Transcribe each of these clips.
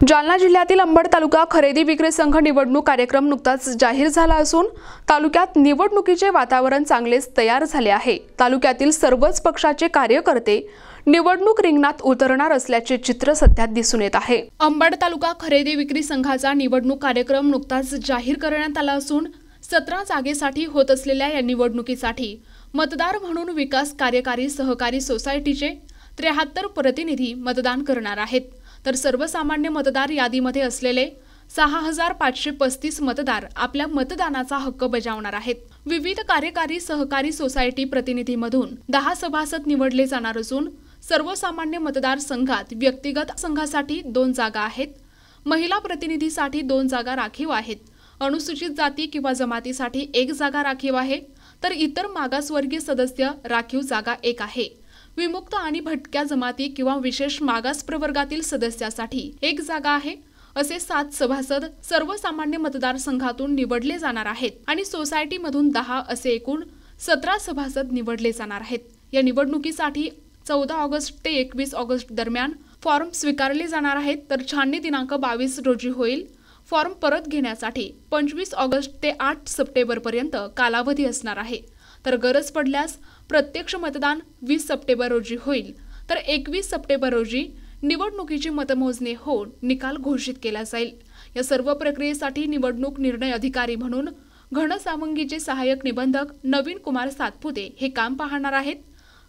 जालना जिल्ह्यातील अंबड तालुका खरेदी विक्री संघ निवडणूक कार्यक्रम नुकताच जाहीर झाला असून तालुक्यात निवडणुकीचे वातावरण चांगलेच तयार झाले आहे। तालुक्यातील सर्वच पक्षाचे कार्यकर्ते निवडणूक रिंगणात उतरणार असल्याचे चित्र सध्या दिसून येत आहे। अंबड तालुका खरेदी विक्री संघाचा निवडणूक कार्यक्रम नुकताच जाहीर करण्यात आला असून 17 जागेसाठी होत असलेल्या या निवडणुकीसाठी मतदार म्हणून विकास कार्यकारी सहकारी सोसायटीचे 73 प्रतिनिधी मतदान करणार आहेत। तर सर्वसामान्य मतदार यादीमध्ये असलेले 6535 मतदार आपल्या मतदानाचा हक्क बजावणार आहेत। विविध कार्यकारी सहकारी सोसायटी प्रतिनिधीमधून 10 सभासद निवडले जाणार असून सर्वसामान्य मतदार संघात व्यक्तिगत संघासाठी 2 जागा आहेत, महिला प्रतिनिधीसाठी 2 जागा राखीव आहेत, अनुसूचित जाती किंवा जमातीसाठी 1 जागा राखीव आहे, तर इतर मागासवर्गीय सदस्य राखीव जागा 1 आहे। विमुक्त आणि भटक्या जमाती किंवा विशेष मागास प्रवर्गातील सदस्यासाठी 1 जागा आहे। असे 7 सभासद सर्वसामान्य मतदारसंघातून निवडले जाणार आहेत आणि सोसायटीमधून 10 असे एकूण 17 सभासद निवडले जाणार आहेत। या निवडणुकीसाठी 14 ऑगस्ट ते 21 ऑगस्ट दरम्यान फॉर्म स्वीकारले जाणार आहेत, तर छाननी दिनांक 22 रोजी होईल। फॉर्म परत घेण्यासाठी 25 ऑगस्ट ते 8 सप्टेंबर पर्यंत कालावधी असणार आहे, तर गरज पडल्यास प्रत्यक्ष मतदान 20 सप्टेंबर रोजी होईल, तर 21 सप्टेंबर रोजी निवडणुकीची मतमोजणी होऊन निकाल घोषित केला जाईल। या सर्व प्रक्रियेसाठी निवडणूक निर्णय अधिकारी म्हणून घनसावंगीचे सहाय्यक निबंधक नवीन कुमार सातपुते हे काम पाहणार आहेत।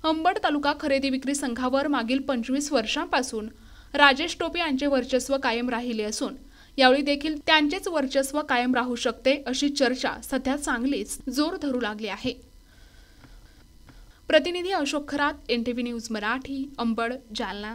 अंबड तालुका खरेदी विक्री संघावर मागील 25 वर्षांपासून राजेश टोपे यांचे वर्चस्व कायम राहिले असून यावेळी देखील त्यांचेच वर्चस्व कायम राहू शकते अशी चर्चा सध्या चांगलीच जोर धरू लागली आहे। प्रतिनिधी अशोक खरात, NTV न्यूज मराठी, अंबड, जालना।